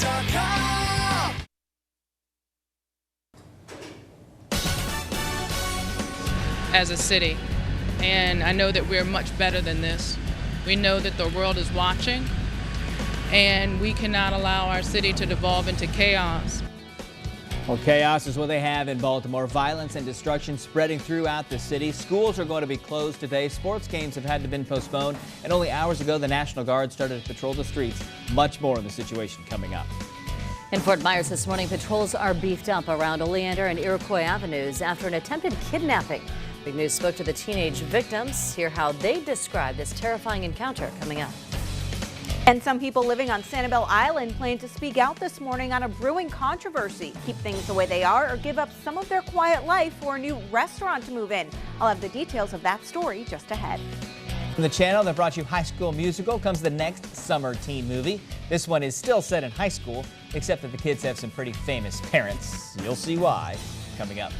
SportsGrid.com. As a city, and I know that we're much better than this. We know that the world is watching, and we cannot allow our city to devolve into chaos. Well, chaos is what they have in Baltimore. Violence and destruction spreading throughout the city. Schools are going to be closed today. Sports games have had to been postponed. And only hours ago, the National Guard started to patrol the streets. Much more on the situation coming up. In Fort Myers this morning, patrols are beefed up around Oleander and Iroquois Avenues after an attempted kidnapping. Big News spoke to the teenage victims. Hear how they describe this terrifying encounter coming up. And some people living on Sanibel Island plan to speak out this morning on a brewing controversy. Keep things the way they are or give up some of their quiet life for a new restaurant to move in. I'll have the details of that story just ahead. From the channel that brought you High School Musical comes the next summer teen movie. This one is still set in high school, except that the kids have some pretty famous parents. You'll see why coming up.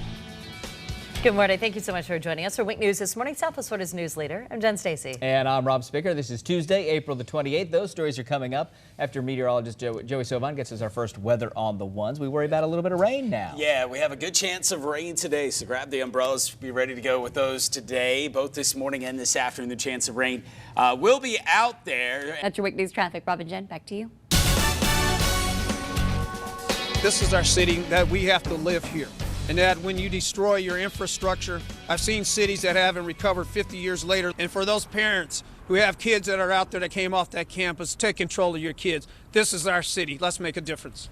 Good morning. Thank you so much for joining us for Wink News this morning. Southwest Florida's news leader. I'm Jen Stacy. And I'm Rob Spicker. This is Tuesday, April the 28th. Those stories are coming up after meteorologist Joey Sovan gets us our first weather on the ones. We worry about a little bit of rain now. Yeah, we have a good chance of rain today, so grab the umbrellas. Be ready to go with those today. Both this morning and this afternoon, the chance of rain will be out there. That's your Wink News traffic. Rob and Jen, back to you. This is our city that we have to live here. And that when you destroy your infrastructure, I've seen cities that haven't recovered 50 years later. And for those parents who have kids that are out there that came off that campus, take control of your kids. This is our city. Let's make a difference.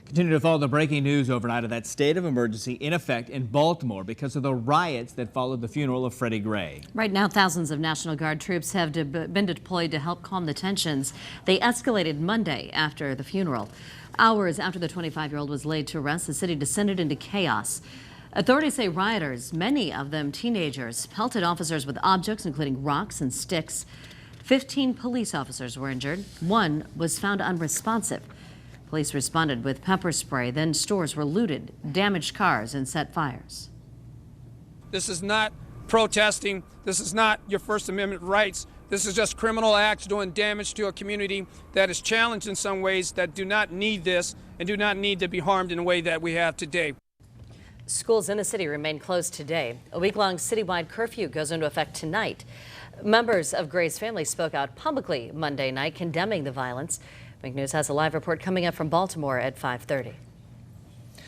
Continue to follow the breaking news overnight of that state of emergency in effect in Baltimore because of the riots that followed the funeral of Freddie Gray. Right now, thousands of National Guard troops have been deployed to help calm the tensions. They escalated Monday after the funeral. Hours after the 25-year-old was laid to rest, the city descended into chaos. Authorities say rioters, many of them teenagers, pelted officers with objects including rocks and sticks. 15 police officers were injured. One was found unresponsive. Police responded with pepper spray. Then stores were looted, damaged cars, and set fires. This is not protesting. This is not your First Amendment rights. This is just criminal acts doing damage to a community that is challenged in some ways, that do not need this and do not need to be harmed in a way that we have today. Schools in the city remain closed today. A week-long citywide curfew goes into effect tonight. Members of Gray's family spoke out publicly Monday night condemning the violence. Wink News has a live report coming up from Baltimore at 5:30.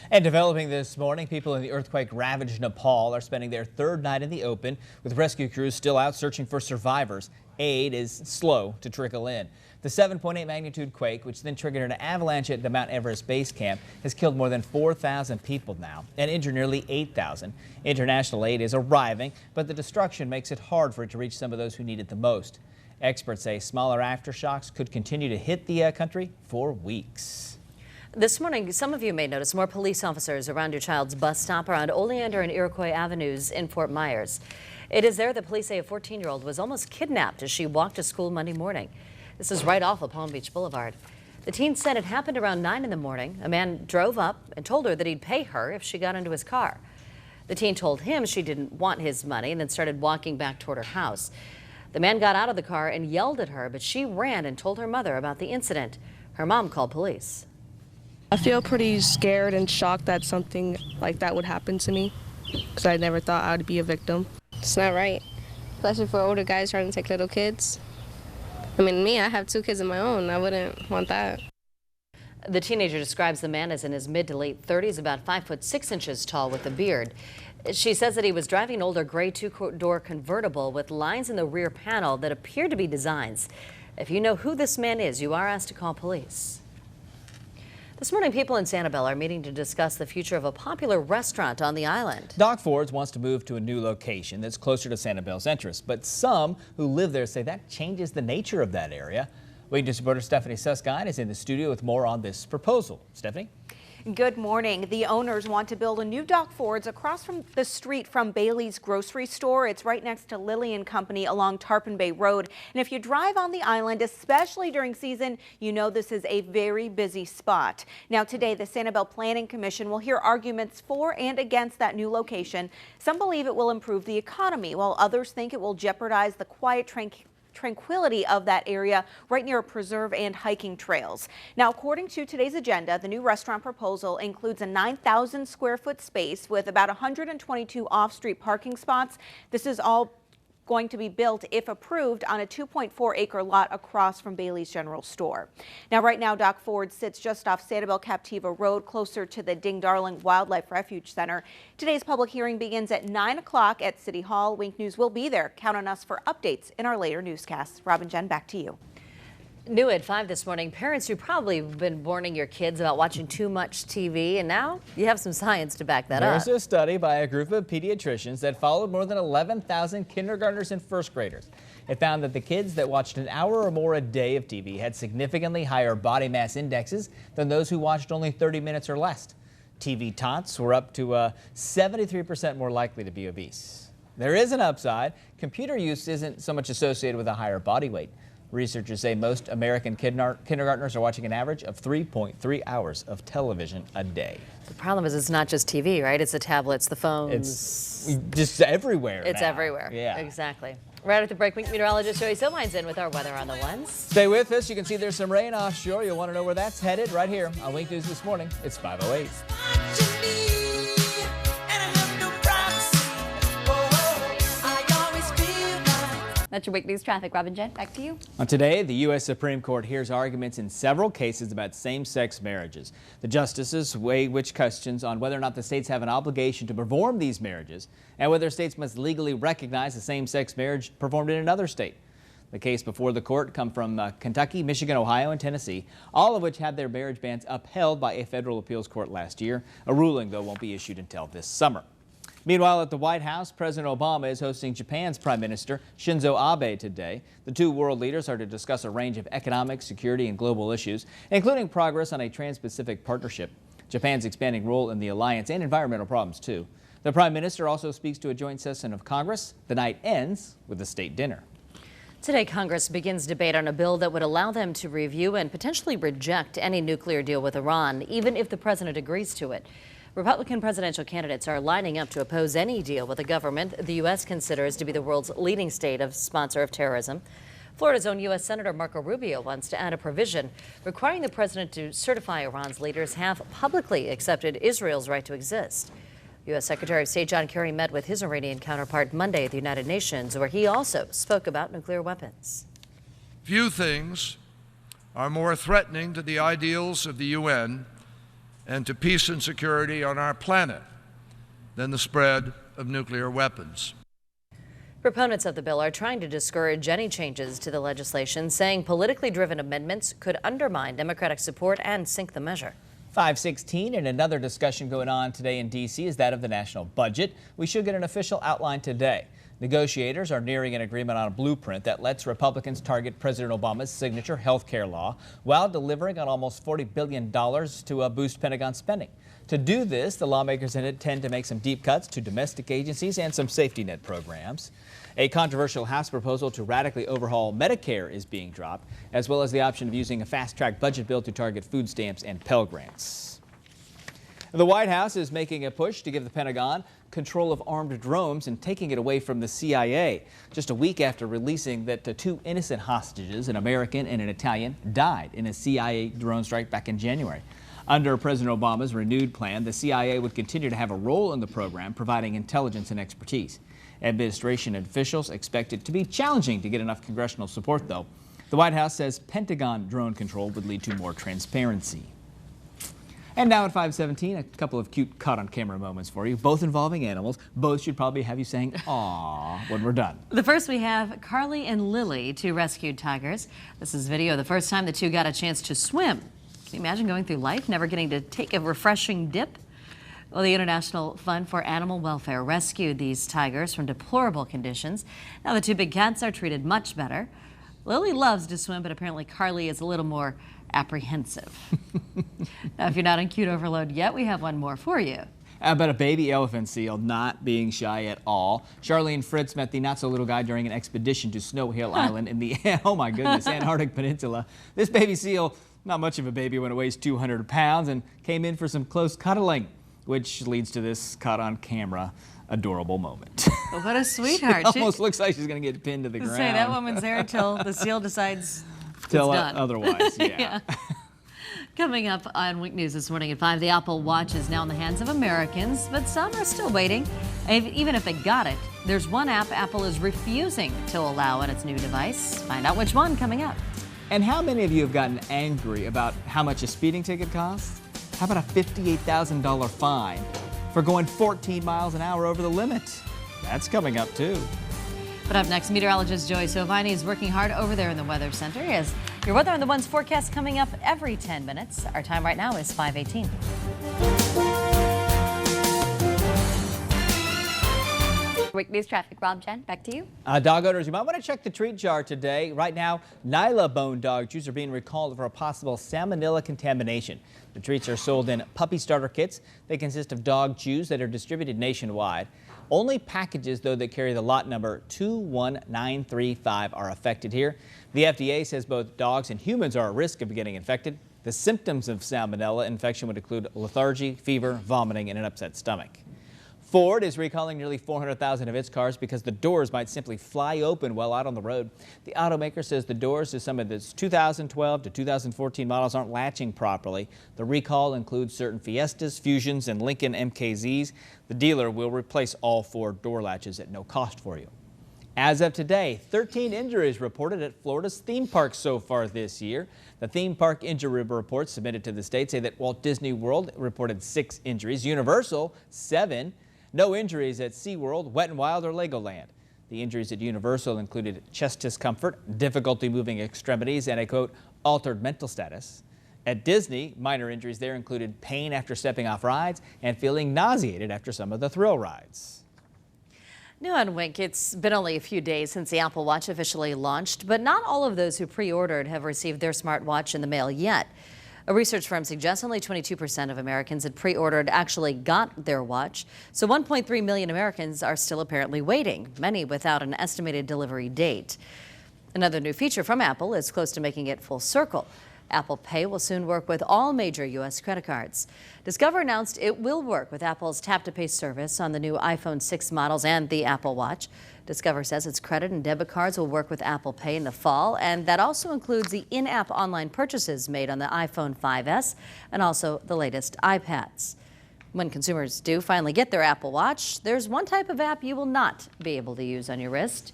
And developing this morning, people in the earthquake-ravaged Nepal are spending their third night in the open, with rescue crews still out searching for survivors. Aid is slow to trickle in. The 7.8 magnitude quake, which then triggered an avalanche at the Mount Everest base camp, has killed more than 4,000 people now and injured nearly 8,000. International aid is arriving, but the destruction makes it hard for it to reach some of those who need it the most. Experts say smaller aftershocks could continue to hit the country for weeks. This morning, some of you may notice more police officers around your child's bus stop around Oleander and Iroquois Avenues in Fort Myers. It is there that police say a 14-year-old was almost kidnapped as she walked to school Monday morning. This is right off of Palm Beach Boulevard. The teen said it happened around 9 in the morning. A man drove up and told her that he'd pay her if she got into his car. The teen told him she didn't want his money and then started walking back toward her house. The man got out of the car and yelled at her, but she ran and told her mother about the incident. Her mom called police. I feel pretty scared and shocked that something like that would happen to me because I never thought I would be a victim. It's not right, especially for older guys trying to take little kids. I mean, me, I have 2 kids of my own. I wouldn't want that. The teenager describes the man as in his mid to late 30s, about 5'6" tall with a beard. She says that he was driving an older gray 2-door convertible with lines in the rear panel that appeared to be designs. If you know who this man is, you are asked to call police. This morning, people in Sanibel are meeting to discuss the future of a popular restaurant on the island. Doc Ford's wants to move to a new location that's closer to Sanibel's entrance, but some who live there say that changes the nature of that area. Wink News reporter Stephanie Susskind is in the studio with more on this proposal. Stephanie? Good morning. The owners want to build a new Doc Ford's across from the street from Bailey's grocery store. It's right next to Lilly & Company along Tarpon Bay Road. And if you drive on the island, especially during season, you know this is a very busy spot. Now today, the Sanibel Planning Commission will hear arguments for and against that new location. Some believe it will improve the economy, while others think it will jeopardize the quiet tranquility of that area right near a preserve and hiking trails. Now, according to today's agenda, the new restaurant proposal includes a 9,000 square foot space with about 122 off-street parking spots. This is all going to be built, if approved, on a 2.4-acre lot across from Bailey's General Store. Now, right now, Dock Ford sits just off Sanibel Captiva Road, closer to the Ding Darling Wildlife Refuge Center. Today's public hearing begins at 9 o'clock at City Hall. Wink News will be there. Count on us for updates in our later newscasts. Robin, Jen, back to you. New at 5 this morning, parents who probably have been warning your kids about watching too much TV, and now you have some science to back that up. There's a study by a group of pediatricians that followed more than 11,000 kindergartners and first graders. It found that the kids that watched an hour or more a day of TV had significantly higher body mass indexes than those who watched only 30 minutes or less. TV tots were up to 73% more likely to be obese. There is an upside. Computer use isn't so much associated with a higher body weight. Researchers say most American kindergartners are watching an average of 3.3 hours of television a day. The problem is it's not just TV, right? It's the tablets, the phones. It's just everywhere. It's now. everywhere. Yeah. Exactly. Right at the break, meteorologist Joey Silvines in with our weather on the ones. Stay with us. You can see there's some rain offshore. You'll want to know where that's headed right here on Wink News This Morning. It's 5:08. That's your Wink News traffic. Robin, Jen, back to you. Today, the U.S. Supreme Court hears arguments in several cases about same-sex marriages. The justices weigh which questions on whether or not the states have an obligation to perform these marriages and whether states must legally recognize a same-sex marriage performed in another state. The case before the court come from Kentucky, Michigan, Ohio, and Tennessee, all of which had their marriage bans upheld by a federal appeals court last year. A ruling, though, won't be issued until this summer. Meanwhile, at the White House, President Obama is hosting Japan's Prime Minister Shinzo Abe today. The two world leaders are to discuss a range of economic, security, and global issues, including progress on a trans-Pacific partnership, Japan's expanding role in the alliance, and environmental problems, too. The Prime Minister also speaks to a joint session of Congress. The night ends with a state dinner. Today, Congress begins debate on a bill that would allow them to review and potentially reject any nuclear deal with Iran, even if the president agrees to it. Republican presidential candidates are lining up to oppose any deal with a government the U.S. considers to be the world's leading state of sponsor of terrorism. Florida's own U.S. Senator Marco Rubio wants to add a provision requiring the president to certify Iran's leaders have publicly accepted Israel's right to exist. U.S. Secretary of State John Kerry met with his Iranian counterpart Monday at the United Nations, where he also spoke about nuclear weapons. Few things are more threatening to the ideals of the UN and to peace and security on our planet than the spread of nuclear weapons. Proponents of the bill are trying to discourage any changes to the legislation, saying politically driven amendments could undermine Democratic support and sink the measure. 5:16, and another discussion going on today in D.C. is that of the national budget. We should get an official outline today. Negotiators are nearing an agreement on a blueprint that lets Republicans target President Obama's signature health care law while delivering on almost $40 billion to boost Pentagon spending. To do this, the lawmakers intend to make some deep cuts to domestic agencies and some safety net programs. A controversial House proposal to radically overhaul Medicare is being dropped, as well as the option of using a fast-track budget bill to target food stamps and Pell Grants. The White House is making a push to give the Pentagon control of armed drones and taking it away from the CIA, just a week after releasing that two innocent hostages, an American and an Italian, died in a CIA drone strike back in January. Under President Obama's renewed plan, the CIA would continue to have a role in the program, providing intelligence and expertise. Administration officials expect it to be challenging to get enough congressional support, though. The White House says Pentagon drone control would lead to more transparency. And now at 5:17, a couple of cute caught-on-camera moments for you, both involving animals. Both should probably have you saying, "Aw," when we're done. The first we have Carly and Lily, two rescued tigers. This is video the first time the two got a chance to swim. Can you imagine going through life, never getting to take a refreshing dip? Well, the International Fund for Animal Welfare rescued these tigers from deplorable conditions. Now the two big cats are treated much better. Lily loves to swim, but apparently Carly is a little more apprehensive. Now, if you're not on cute overload yet, we have one more for you. About a baby elephant seal not being shy at all. Charlene Fritz met the not-so-little guy during an expedition to Snow Hill Island in the, oh my goodness, Antarctic Peninsula. This baby seal, not much of a baby when it weighs 200 pounds, and came in for some close cuddling. which leads to this caught on camera adorable moment. Oh, what a sweetheart. She almost looks like she's going to get pinned to the ground. Say that woman's there until the seal decides Till it's done. Otherwise, yeah. Coming up on Week News this morning at 5, the Apple Watch is now in the hands of Americans, but some are still waiting. Even if they got it, there's one app Apple is refusing to allow on its new device. Find out which one coming up. And how many of you have gotten angry about how much a speeding ticket costs? How about a $58,000 fine for going 14 miles an hour over the limit? That's coming up too. But up next, meteorologist Joey Sovine is working hard over there in the Weather Center. As your weather on the One's forecast coming up every 10 minutes. Our time right now is 5:18. Week News traffic. Rob, Jen, back to you. Dog owners, you might want to check the treat jar today. Right now, Nyla Bone dog chews are being recalled for a possible salmonella contamination. The treats are sold in puppy starter kits. They consist of dog chews that are distributed nationwide. Only packages, though, that carry the lot number 21935 are affected here. The FDA says both dogs and humans are at risk of getting infected. The symptoms of salmonella infection would include lethargy, fever, vomiting, and an upset stomach. Ford is recalling nearly 400,000 of its cars because the doors might simply fly open while out on the road. The automaker says the doors to some of its 2012 to 2014 models aren't latching properly. The recall includes certain Fiestas, Fusions, and Lincoln MKZs. The dealer will replace all Ford door latches at no cost for you. As of today, 13 injuries reported at Florida's theme parks so far this year. The theme park injury reports submitted to the state say that Walt Disney World reported 6 injuries, Universal 7. No injuries at SeaWorld, Wet n Wild, or Legoland. The injuries at Universal included chest discomfort, difficulty moving extremities, and a, quote, altered mental status. At Disney, minor injuries there included pain after stepping off rides and feeling nauseated after some of the thrill rides. New on Wink, it's been only a few days since the Apple Watch officially launched, but not all of those who pre-ordered have received their smartwatch in the mail yet. A research firm suggests only 22% of Americans had pre-ordered actually got their watch. So 1.3 million Americans are still apparently waiting, many without an estimated delivery date. Another new feature from Apple is close to making it full circle. Apple Pay will soon work with all major U.S. credit cards. Discover announced it will work with Apple's Tap to Pay service on the new iPhone 6 models and the Apple Watch. Discover says its credit and debit cards will work with Apple Pay in the fall, and that also includes the in-app online purchases made on the iPhone 5S and also the latest iPads. When consumers do finally get their Apple Watch, there's one type of app you will not be able to use on your wrist.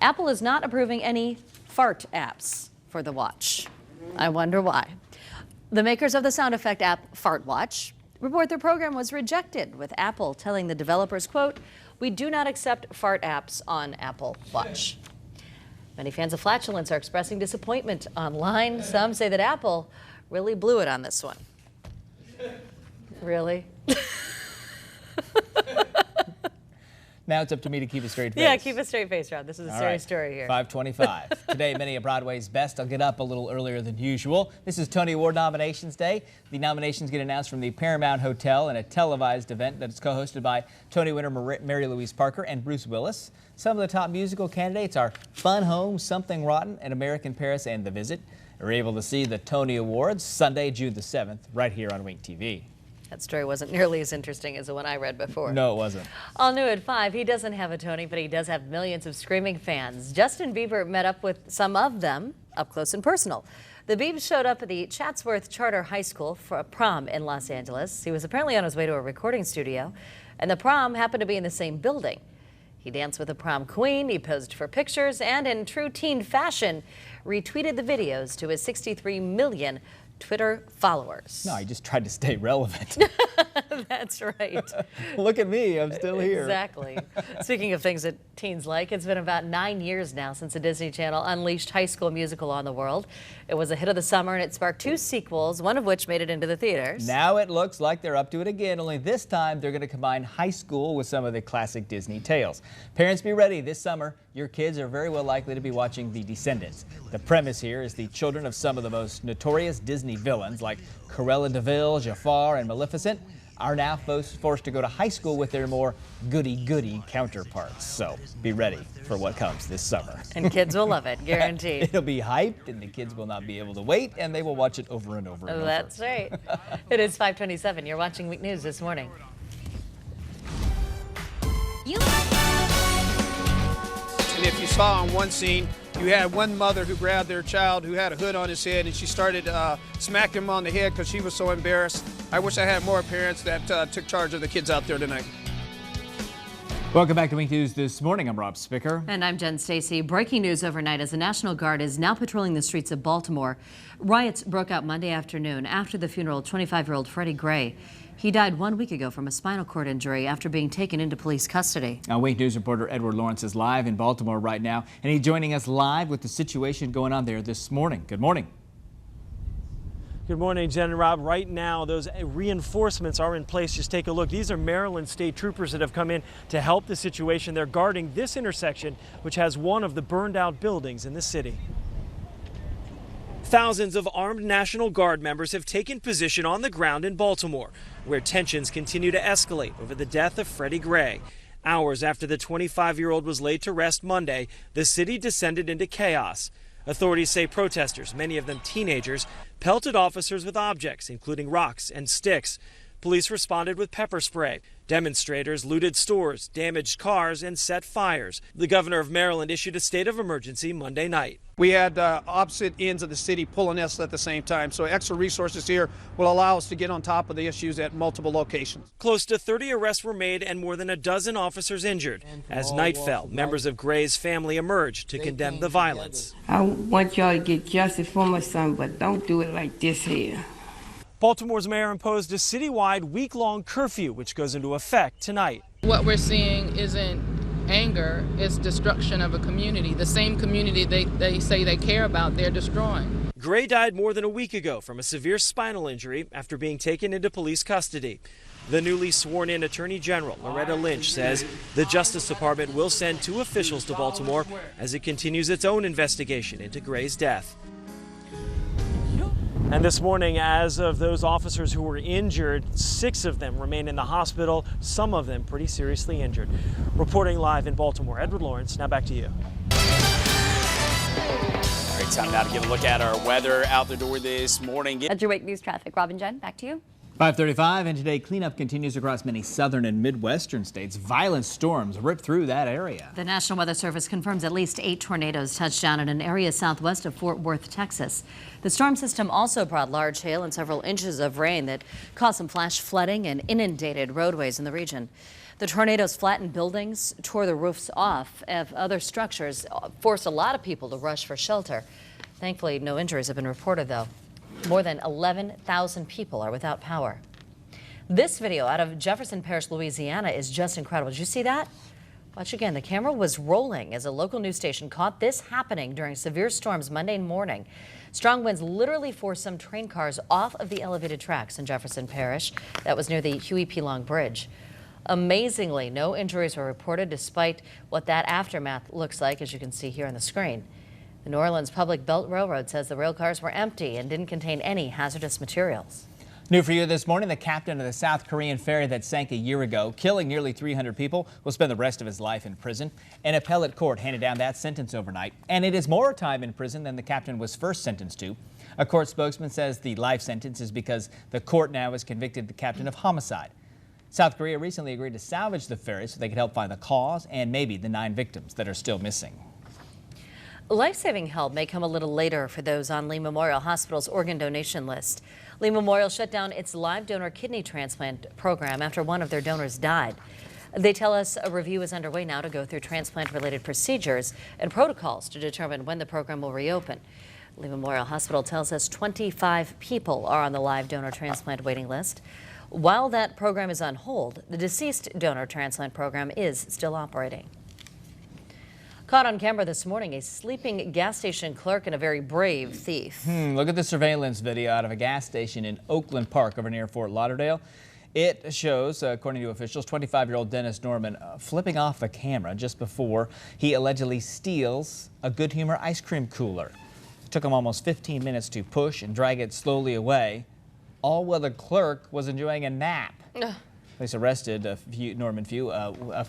Apple is not approving any fart apps for the watch. I wonder why. The makers of the sound effect app FartWatch report their program was rejected, with Apple telling the developers, quote, "We do not accept fart apps on Apple Watch." Many fans of flatulence are expressing disappointment online. Some say that Apple really blew it on this one. Really? Now it's up to me to keep a straight face. Yeah, keep a straight face, Rob. This is a serious story here. 5:25. Today, many of Broadway's best will get up a little earlier than usual. This is Tony Award nominations day. The nominations get announced from the Paramount Hotel in a televised event that is co-hosted by Tony winner Mary Louise Parker and Bruce Willis. Some of the top musical candidates are Fun Home, Something Rotten, and American Paris and The Visit. You're able to see the Tony Awards Sunday, June the 7th, right here on Wink TV. That story wasn't nearly as interesting as the one I read before. No, it wasn't. All new at 5, he doesn't have a Tony, but he does have millions of screaming fans. Justin Bieber met up with some of them up close and personal. The Biebs showed up at the Chatsworth Charter High School for a prom in Los Angeles. He was apparently on his way to a recording studio, and the prom happened to be in the same building. He danced with the prom queen, he posed for pictures, and in true teen fashion, retweeted the videos to his 63 million Twitter followers. No, he just tried to stay relevant. That's right. Look at me, I'm still here. Exactly. Speaking of things that teens like, it's been about 9 years now since the Disney Channel unleashed High School Musical on the world. It was a hit of the summer, and it sparked 2 sequels, one of which made it into the theaters. Now it looks like they're up to it again, only this time they're going to combine high school with some of the classic Disney tales. Parents, be ready. This summer, your kids are very well likely to be watching The Descendants. The premise here is the children of some of the most notorious Disney villains like Cruella de Vil, Jafar, and Maleficent are now forced to go to high school with their more goody-goody counterparts. So be ready for what comes this summer. And kids will love it, guaranteed. It'll be hyped, and the kids will not be able to wait, and they will watch it over and over and over. That's right. It is 5:27. You're watching Week News this morning. And if you saw on one scene, you had one mother who grabbed their child who had a hood on his head, and she started smacking him on the head because she was so embarrassed. I wish I had more parents that took charge of the kids out there tonight. Welcome back to Week News this morning. I'm Rob Spicker. And I'm Jen Stacy. Breaking news overnight as the National Guard is now patrolling the streets of Baltimore. Riots broke out Monday afternoon after the funeral of 25-year-old Freddie Gray. He died 1 week ago from a spinal cord injury after being taken into police custody. Now, Week News reporter Edward Lawrence is live in Baltimore right now, and he's joining us live with the situation going on there this morning. Good morning. Good morning, Jen and Rob. Right now, those reinforcements are in place. Just take a look. These are Maryland State Troopers that have come in to help the situation. They're guarding this intersection, which has one of the burned out buildings in the city. Thousands of armed National Guard members have taken position on the ground in Baltimore, where tensions continue to escalate over the death of Freddie Gray. Hours after the 25-year-old was laid to rest Monday, the city descended into chaos. Authorities say protesters, many of them teenagers, pelted officers with objects, including rocks and sticks. Police responded with pepper spray. Demonstrators looted stores, damaged cars, and set fires. The governor of Maryland issued a state of emergency Monday night. We had opposite ends of the city pulling us at the same time, so extra resources here will allow us to get on top of the issues at multiple locations. Close to 30 arrests were made and more than a dozen officers injured. As night fell, members of Gray's family emerged to condemn the violence. I want y'all to get justice for my son, but don't do it like this here. Baltimore's mayor imposed a citywide week-long curfew, which goes into effect tonight. What we're seeing isn't anger, it's destruction of a community. The same community they say they care about, they're destroying. Gray died more than a week ago from a severe spinal injury after being taken into police custody. The newly sworn-in Attorney General, Loretta Lynch, says the Justice Department will send 2 officials to Baltimore as it continues its own investigation into Gray's death. And this morning, as of those officers who were injured, 6 of them remain in the hospital, some of them pretty seriously injured. Reporting live in Baltimore, Edward Lawrence, now back to you. All right, time now to give a look at our weather out the door this morning. That's your Wake News traffic. Robin, Jen, back to you. 5:35, and today cleanup continues across many southern and midwestern states. Violent storms rip through that area. The National Weather Service confirms at least 8 tornadoes touched down in an area southwest of Fort Worth, Texas. The storm system also brought large hail and several inches of rain that caused some flash flooding and inundated roadways in the region. The tornadoes flattened buildings, tore the roofs off of other structures, forced a lot of people to rush for shelter. Thankfully, no injuries have been reported, though. More than 11,000 people are without power. This video out of Jefferson Parish, Louisiana is just incredible. Did you see that? Watch again. The camera was rolling as a local news station caught this happening during severe storms Monday morning. Strong winds literally forced some train cars off of the elevated tracks in Jefferson Parish. That was near the Huey P. Long Bridge. Amazingly, no injuries were reported despite what that aftermath looks like, as you can see here on the screen. The New Orleans Public Belt Railroad says the rail cars were empty and didn't contain any hazardous materials. New for you this morning, the captain of the South Korean ferry that sank a year ago, killing nearly 300 people, will spend the rest of his life in prison. An appellate court handed down that sentence overnight, and it is more time in prison than the captain was first sentenced to. A court spokesman says the life sentence is because the court now has convicted the captain of homicide. South Korea recently agreed to salvage the ferry so they could help find the cause and maybe the 9 victims that are still missing. Life-saving help may come a little later for those on Lee Memorial Hospital's organ donation list. Lee Memorial shut down its live donor kidney transplant program after one of their donors died. They tell us a review is underway now to go through transplant-related procedures and protocols to determine when the program will reopen. Lee Memorial Hospital tells us 25 people are on the live donor transplant waiting list. While that program is on hold, the deceased donor transplant program is still operating. Caught on camera this morning, a sleeping gas station clerk and a very brave thief. Look at the surveillance video out of a gas station in Oakland Park over near Fort Lauderdale. It shows, according to officials, 25-year-old Dennis Norman flipping off the camera just before he allegedly steals a Good Humor ice cream cooler. It took him almost 15 minutes to push and drag it slowly away, all while the clerk was enjoying a nap. Police arrested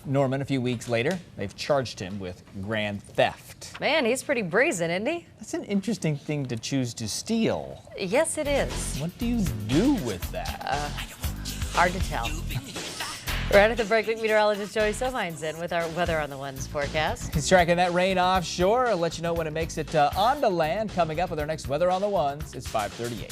Norman a few weeks later. They've charged him with grand theft. Man, he's pretty brazen, isn't he? That's an interesting thing to choose to steal. Yes, it is. What do you do with that? Hard to tell. Right at the break, meteorologist Joey Somines in with our Weather on the Ones forecast. He's tracking that rain offshore. I'll let you know when it makes it onto land. Coming up with our next Weather on the Ones, it's 5:38.